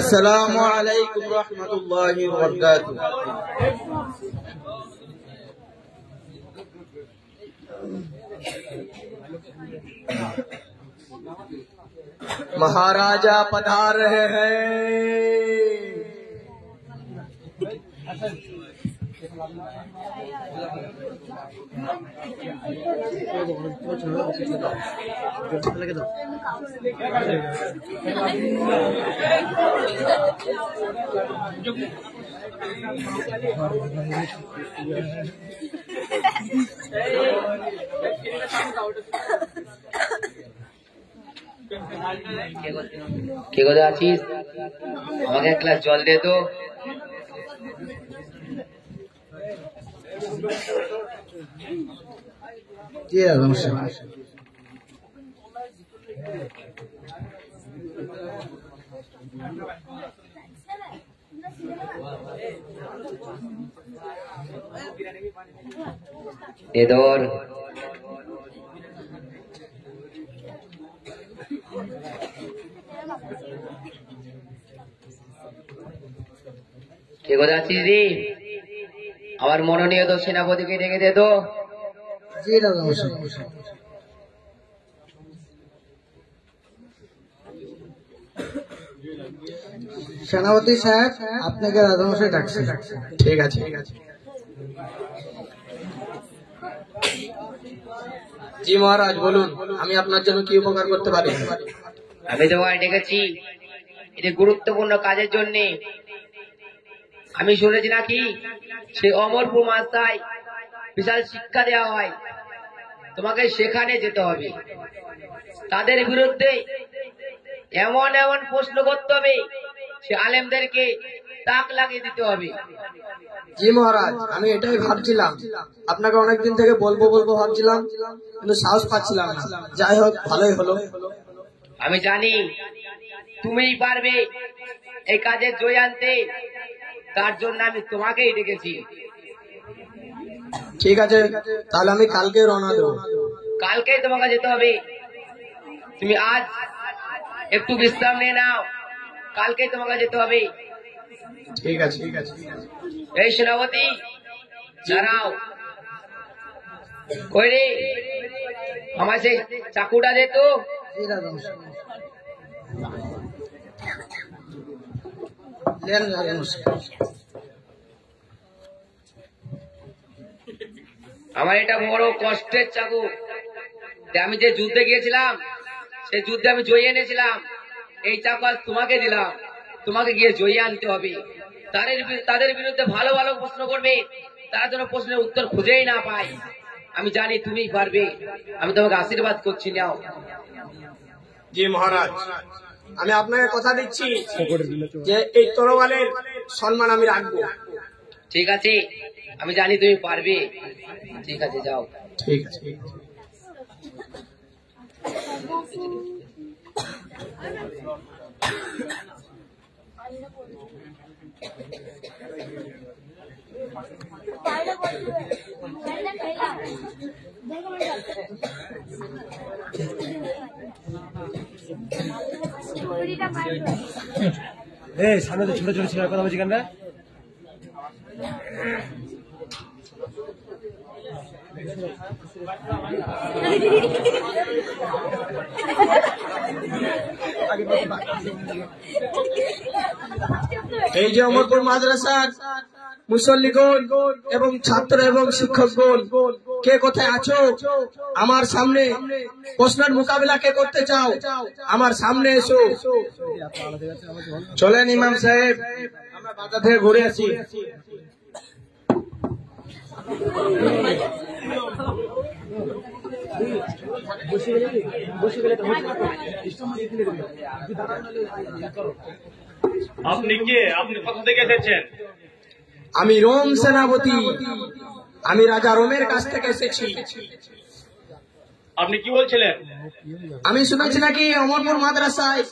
আসসালামু আলাইকুম রহমতুল্লাহি ওয়া বারাকাতুহু। महाराजा पधार रहे हैं। কে কোথায় আছিস? আমাকে এক গ্লাস জল দে তো। দে ধর। কে কোথায় আছিস রে? আমার মনোনীয় তো সেনাপতিকে ডেকে দে তো। সেনাপতি সাহেব, আপনাকে রাজামশাই ডাকছে। ঠিক আছে, ঠিক আছে। জি মহারাজ, বলুন, আমি আপনার জন্য কি উপকার করতে পারি? আমি তোমায় ডেকেছি এটি গুরুত্বপূর্ণ কাজের জন্য। আমি শুনেছি নাকি সে অমরপুর মাস্তায় বিশাল শিক্ষা দেওয়া হয়। তোমাকে সেখানে যেতে হবে। তাদের বিরুদ্ধে এমন এমন প্রশ্ন করতে হবে, সে আলেমদেরকে তাক লাগিয়ে দিতে হবে। জি মহারাজ, আমি এটাই ভাবছিলাম, আপনাকে অনেকদিন থেকে বলবো বলবো ভাবছিলাম, কিন্তু সাহস পাচ্ছিলাম না। যাই হোক, ভালোই হলো। আমি জানি তুমিই পারবে এই কাজে জয় আনতে, তার জন্য আমি তোমাকেই ডেকেছি। ঠিক আছে, তাহলে আমি কালকে রওনা দেবো। কালকেই তোমাকে যেতে হবে। তুমি আজ একটু বিশ্রাম নিয়ে নাও, কালকেই তোমাকে যেতে হবে। ঠিক আছে, ঠিক আছে। এই সেনাপতি, দাঁড়াও। কই রে, আমার সেই চাকুটা দে তো। আমার এটা বড় কষ্টের চাকু। আমি যে যুদ্ধে গিয়েছিলাম, সেই যুদ্ধে আমি জয়ী এনেছিলাম। এই চাকু আজ তোমাকে দিলাম, তোমাকে গিয়ে জয়ী আনতে হবে। তাদের বিরুদ্ধে ভালো ভালো প্রশ্ন করবে, তারা যেন প্রশ্নের উত্তর খুঁজেই না পায়। আমি জানি তুমিই পারবে। আমি তোমাকে আশীর্বাদ করছি, নাও। জি মহারাজ, আমি আপনাকে কথা দিচ্ছি যে এই তরোয়ালের সম্মান আমি রাখবো। ঠিক আছে, আমি জানি তুমি পারবে। ঠিক আছে, যাও। ঠিক আছে। সামনে তো ছোট ছোট ছেলের কথা বলছি কেন? এই যে অমরপুর মাদ্রাসার মুসল্লিগণ এবং ছাত্র এবং শিক্ষকগণ, কে কোথায় আছো? আমার সামনে প্রশ্নের মোকাবিলা কে করতে চাও? আমার সামনে এসো। চলেন ইমাম সাহেব, আমরা বাজার থেকে ঘুরে আসি। আপনি কে? আপনি কোথা থেকে এসেছেন? আমি রোম সেনাপতি। আমি রাজা রোমের কাছ থেকে এসেছি। আপনি কি বলছিলেন? আমি শুনেছি নাকি অমরপুর মাদ্রাসায়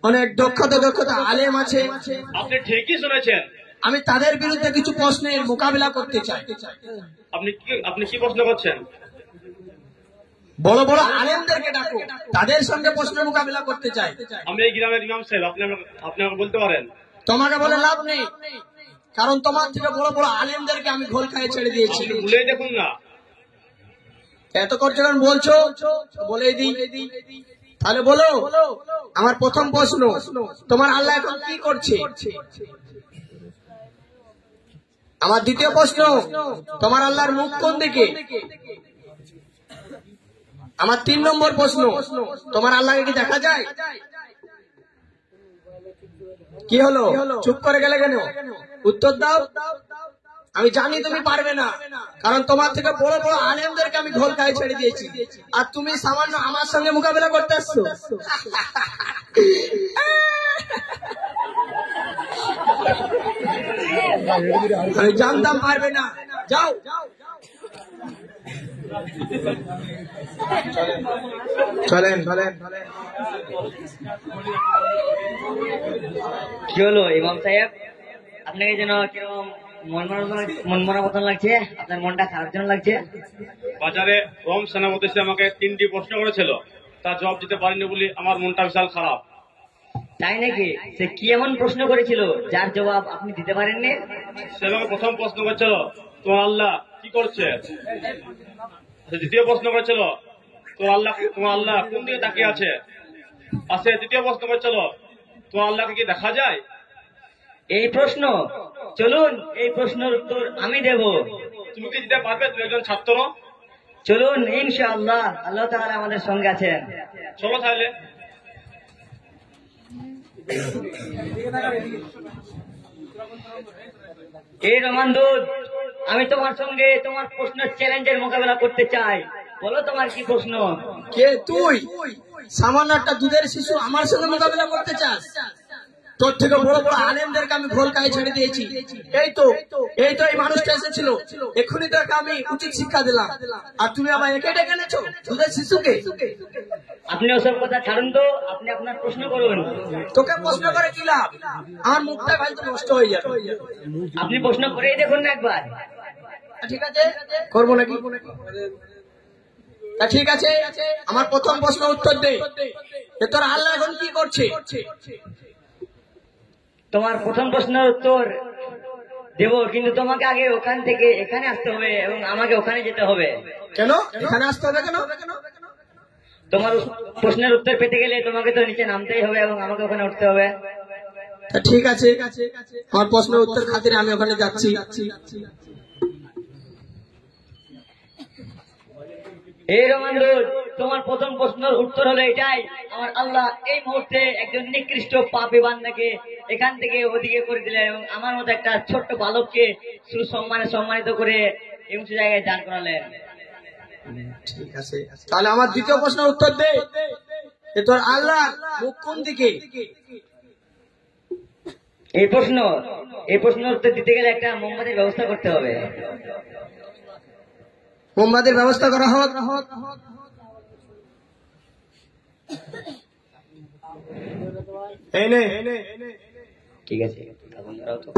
অনেক দক্ষতা আলেম আছে। আপনি ঠিকই শুনেছেন। আমি তাদের বিরুদ্ধে কিছু প্রশ্নের মোকাবিলা করতে চাই। আপনি কি প্রশ্ন করছেন? বড় বড় আলেমদেরকে ডাকো, তাদের সঙ্গে প্রশ্নের মোকাবিলা করতে চাই। আমি এই গ্রামের ইমাম সাহেব, আপনি আমাকে বলতে পারেন? তোমাকে বলে লাভ নেই, কারণ তোমার থেকে বড় বড় আলেমদেরকে আমি ঘোল খাইয়ে ছেড়ে দিয়েছি। আপনি ভুলে দেখুন না। এত করছো যখন বলছো বলেই দিই, তাহলে বলো। আমার প্রথম প্রশ্ন, তোমার আল্লাহ এখন কি করছে? আমার দ্বিতীয় প্রশ্ন, তোমার আল্লাহর মুখ কোন দিকে? আমার 3 নম্বর প্রশ্ন, তোমার আল্লাহকে কি দেখা যায়? কি হলো, চুপ করে গেলে কেন? উত্তর দাও। আমি জানি তুমি পারবে না, কারণ তোমার থেকে বড় বড় আলেমদেরকে আমি ঘোল খাইয়ে ছেড়ে দিয়েছি, আর তুমি সামান্য আমার সঙ্গে মোকাবেলা করতে আসছো। আমি জানতাম পারবে না, যাও। চলেন চলেন। কি হলো ইমাম সাহেব, আপনাকে যেন কিরকম মন মরা মতন লাগছে? আপনার মনটা খারাপ যেন লাগছে? বাজারে রম সেনাপতি এসে আমাকে 3টি প্রশ্ন করেছিল, তার জবাব দিতে পারিনি বলে আমার মনটা বিশাল খারাপ। তাই নাকি? সে কি এমন প্রশ্ন করেছিল যার জবাব আপনি দিতে পারেননি? সে আমাকে প্রথম প্রশ্ন করেছিল, তোমার আল্লাহ কি করছে? দ্বিতীয় প্রশ্ন করেছিল, তোমার আল্লাহ কোন দিকে তাকিয়ে আছে? আর সে তৃতীয় প্রশ্ন করেছিল, তোমার আল্লাহকে কি দেখা যায়? এই প্রশ্ন, চলুন এই প্রশ্নের উত্তর আমি দেব। তুমি কি দিতে পারবে? তুমি একজন ছাত্র। চলুন, ইনশাআল্লাহ আল্লাহ তাআলা আমাদের সঙ্গে আছেন। চলো তাহলে। এই রমান দুধ, আমি তোমার সঙ্গে তোমার প্রশ্নের চ্যালেঞ্জের মোকাবেলা করতে চাই। বলো তোমার কি প্রশ্ন? কে তুই? সামান্য একটা দুধের শিশু আমার সঙ্গে মোকাবিলা করতে চাস? তোর থেকে বড় বড় আলেমদেরকে আমি ঘোল খাইয়ে ছেড়ে দিয়েছি। এই তো এই মানুষটা এসেছিল, এক্ষুনি তোকে আমি উচিত শিক্ষা দিলাম, আর তুমি আবার একে ডেকে এনেছো দুধের শিশুকে। আপনি ওসব কথা ছাড়ুন তো, আপনি আপনার প্রশ্ন করুন। তোকে প্রশ্ন করে কি লাভ? আমার মুখটা ভাই তো নষ্ট হয়ে যাবে। আপনি প্রশ্ন করেই দেখুন না একবার। ঠিক আছে, করবো নাকি? ঠিক আছে, আমার প্রথম প্রশ্ন উত্তর দে, তোর আল্লাহ এখন কি করছে? তোমার প্রথম প্রশ্নের উত্তর দেব, কিন্তু তোমাকে আগে ওখান থেকে এখানে আসতে হবে এবং আমাকে ওখানে যেতে হবে। কেন এখানে আসতে হবে? কেন? তোমার প্রশ্নের উত্তর পেতে গেলে তোমাকে তো নিচে নামতেই হবে এবং আমাকে ওখানে উঠতে হবে। ঠিক আছে, আমার প্রশ্নের উত্তর খাতিরে আমি ওখানে যাচ্ছি। এই রমান দুধ, তোমার প্রথম প্রশ্নের উত্তর হলো এটাই, আমার আল্লাহ এই মুহূর্তে একজন নিকৃষ্ট পাপী বান্দাকে এখান থেকে ওদিকে করে দিলেন এবং আমার মতো একটা ছোট্ট বালককে সম্মানিত করে এই উঁচু জায়গায় দাঁড় করালেন। ঠিক আছে, তাহলে আমার দ্বিতীয় প্রশ্নের উত্তর দে, তোর আল্লাহ মুখ কোন দিকে? এই প্রশ্নের উত্তর দিতে গেলে একটা মোমবাতির ব্যবস্থা করতে হবে। মোমবাতির ব্যবস্থা করা হোক। এই নে। ঠিক আছে, তখন ধরাও তো।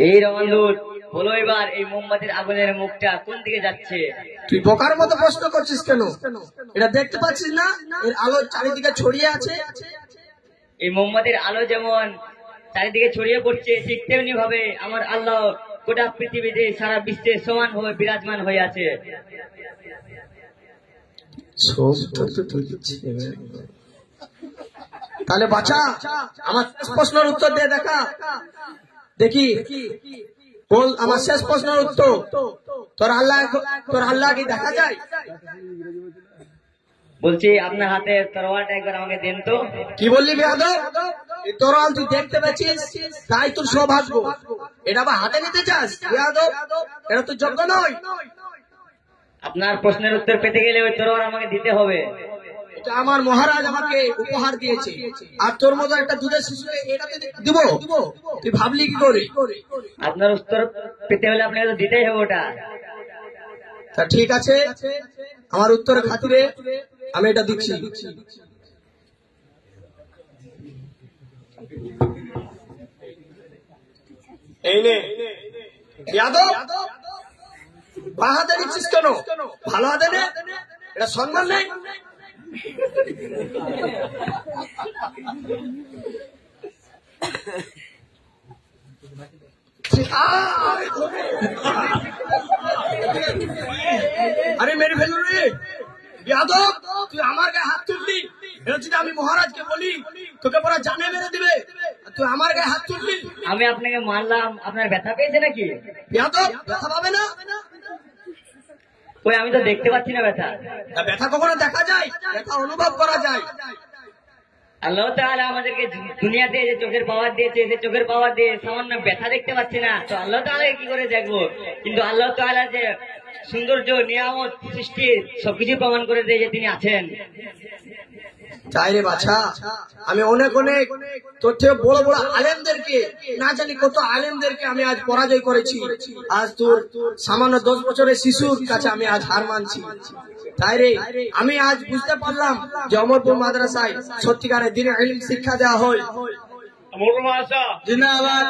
এই রমান দুধ, বলো এবার এই মোমবাতির আগুনের মুখটা কোন দিকে যাচ্ছে? তুই বোকার মতো প্রশ্ন করছিস কেন? এটা দেখতে পাচ্ছিস না এর আলো চারিদিকে ছড়িয়ে আছে? এই মোমবাতির আলো যেমন চারিদিকে ছড়িয়ে পড়ছে, ঠিক তেমনি ভাবে আমার আল্লাহ গোটা পৃথিবীতে সারা বিশ্বে সমান ভাবে বিরাজমান হয়ে আছে। তাহলে বাছা, আমার প্রশ্নের উত্তর দিয়ে দেখা দেখি, বল আমার শেষ প্রশ্নের উত্তর। তোর আল্লাহ কি দেখা যায়? বলছি আপনার হাতে তরোয়ালটা একবার আমাকে দেন তো। কি বললি বেয়াদব? এই তরোয়াল তুই দেখতে পেয়েছিস, তাই তোর সৌভাগ্য। এটা আবার হাতে নিতে চাস? বেয়াদব, এটা তোর যোগ্য নয়। আপনার প্রশ্নের উত্তর পেতে গেলে ওই তরোয়াল আমাকে দিতে হবে। এটা আমার মহারাজ আমাকে উপহার দিয়েছে, আর তোর মতো একটা দুধের শিশুকে এটাতে দিব? তুই ভাবলি কি করে? আপনার উত্তর পেতে হলে আপনাকে তো দিতেই হবে ওটা। তা ঠিক আছে, আমার উত্তরের খাতিরে আমি এটা দিচ্ছি। এই নে যাদব, বা হাতে নিচ্ছিস কেন? ভালো হাতে নে, এটা সম্মান নেই। আরে মেরে ফেলুন রে যাদব, তুই আমার গায়ে হাত তুললি। এটা যদি আমি মহারাজকে বলি তোকে পরে জানে মেরে দিবে, তুই আমার গায়ে হাত তুললি। আমি আপনাকে মারলাম, আপনার ব্যথা পেয়েছে নাকি? যাদব, ব্যথা পাবে না? ওই আমি তো দেখতে পাচ্ছি না ব্যথা। ব্যথা কখনো দেখা যায়? ব্যথা অনুভব করা যায়। আল্লাহ তাআলা আমাদেরকে দুনিয়াতে যে চোখের পাওয়ার দিয়েছে, যে চোখের পাওয়ার দিয়ে সামান্য ব্যথা দেখতে পাচ্ছি না, তো আল্লাহ তাআলাকে কি করে দেখবো? কিন্তু আল্লাহ তাআলা যে সৌন্দর্য, নিয়ামত, সৃষ্টি সবকিছু প্রমাণ করে দেয় যে তিনি আছেন। তাই রে বাছা, আমি অনেক অনেক তোর থেকে বড় বড় আলেমদেরকে, না জানি কত আলেমদেরকে আমি আজ পরাজয় করেছি। আজ তোর সামান্য 10 বছরের শিশুর কাছে আমি আজ হার মানছি। তাই রে আমি আজ বুঝতে পারলাম যে অমরপুর মাদ্রাসায় সত্যিকারের দিনে ইলম শিক্ষা দেওয়া হয়। জিন্দাবাদ,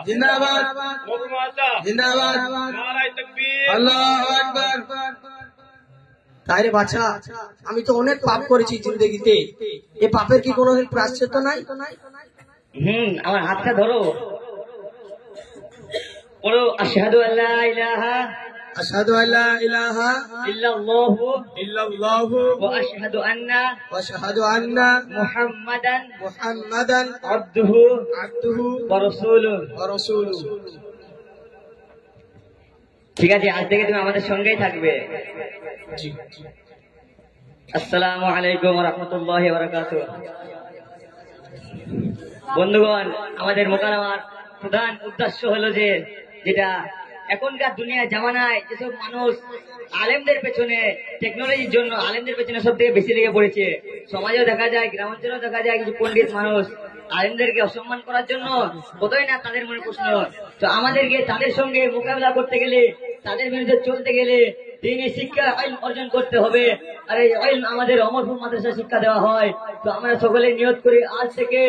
জিন্দাবাদ, জিন্দাবাদ, আল্লাহু আকবার। তাই রে বাছা, আমি তো অনেক পাপ করেছি জিন্দগিতে, এ পাপের কি কোনোদিন প্রায়শ্চিত্ত নাই? আমার হাতটা ধরো, বলো আশহাদু আল্লা ইলাহা আশহাদু আল্লা ইলাহা ইল্লাল্লাহু ইল্লাল্লাহু ওয়া আশহাদু আন্না ওয়া আশহাদু আন্না মুহাম্মাদান আবদুহু ওয়া রাসূলুহু। ওয়া রাসূলুহু। ঠিক আছে, আজ থেকে তুমি আমাদের সঙ্গেই থাকবে। আসসালামু আলাইকুম ওয়া রাহমাতুল্লাহি ওয়া বারাকাতুহু। বন্ধুগণ, আমাদের মোকালামার প্রধান উদ্দেশ্য হলো যে, যেটা এখনকার দুনিয়া জামানায় যেসব মানুষ আলেমদের পেছনে, টেকনোলজির জন্য আলেমদের পেছনে সব থেকে বেশি লেগে পড়েছে। সমাজেও দেখা যায়, গ্রামাঞ্চলেও দেখা যায় কিছু পণ্ডিত মানুষ আলেমদেরকে অসম্মান করার জন্য কতই না তাদের মনে প্রশ্ন। তো আমাদেরকে তাদের সঙ্গে মোকাবিলা করতে গেলে, তাদের বিরুদ্ধে চলতে গেলে দিনী শিক্ষা ইলম অর্জন করতে হবে। আর এই ইলম আমাদের অমরপুর মাদ্রাসায় শিক্ষা দেওয়া হয়। তো আমরা সকলে নিয়ত করি আজ থেকে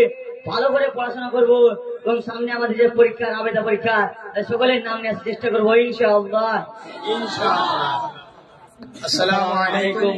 ভালো করে পড়াশোনা করব, এবং সামনে আমাদের যে পরীক্ষা, আবেদা পরীক্ষা, সকলের নাম নেওয়ার চেষ্টা করবো ইনশাআল্লাহ। ইনশাআল্লাহ। আসসালামু আলাইকুম।